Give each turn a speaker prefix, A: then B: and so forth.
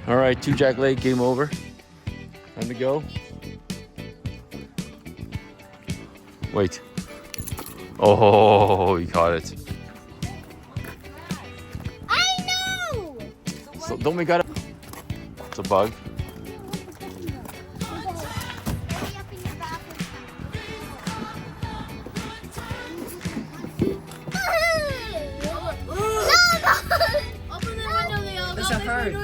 A: All right, 2 Jack Lake, game over. Time to go. Wait. Oh, he caught it.
B: I know!
A: So don't make that. It's a bug.
B: Open the window, Leo.
C: There's a herd.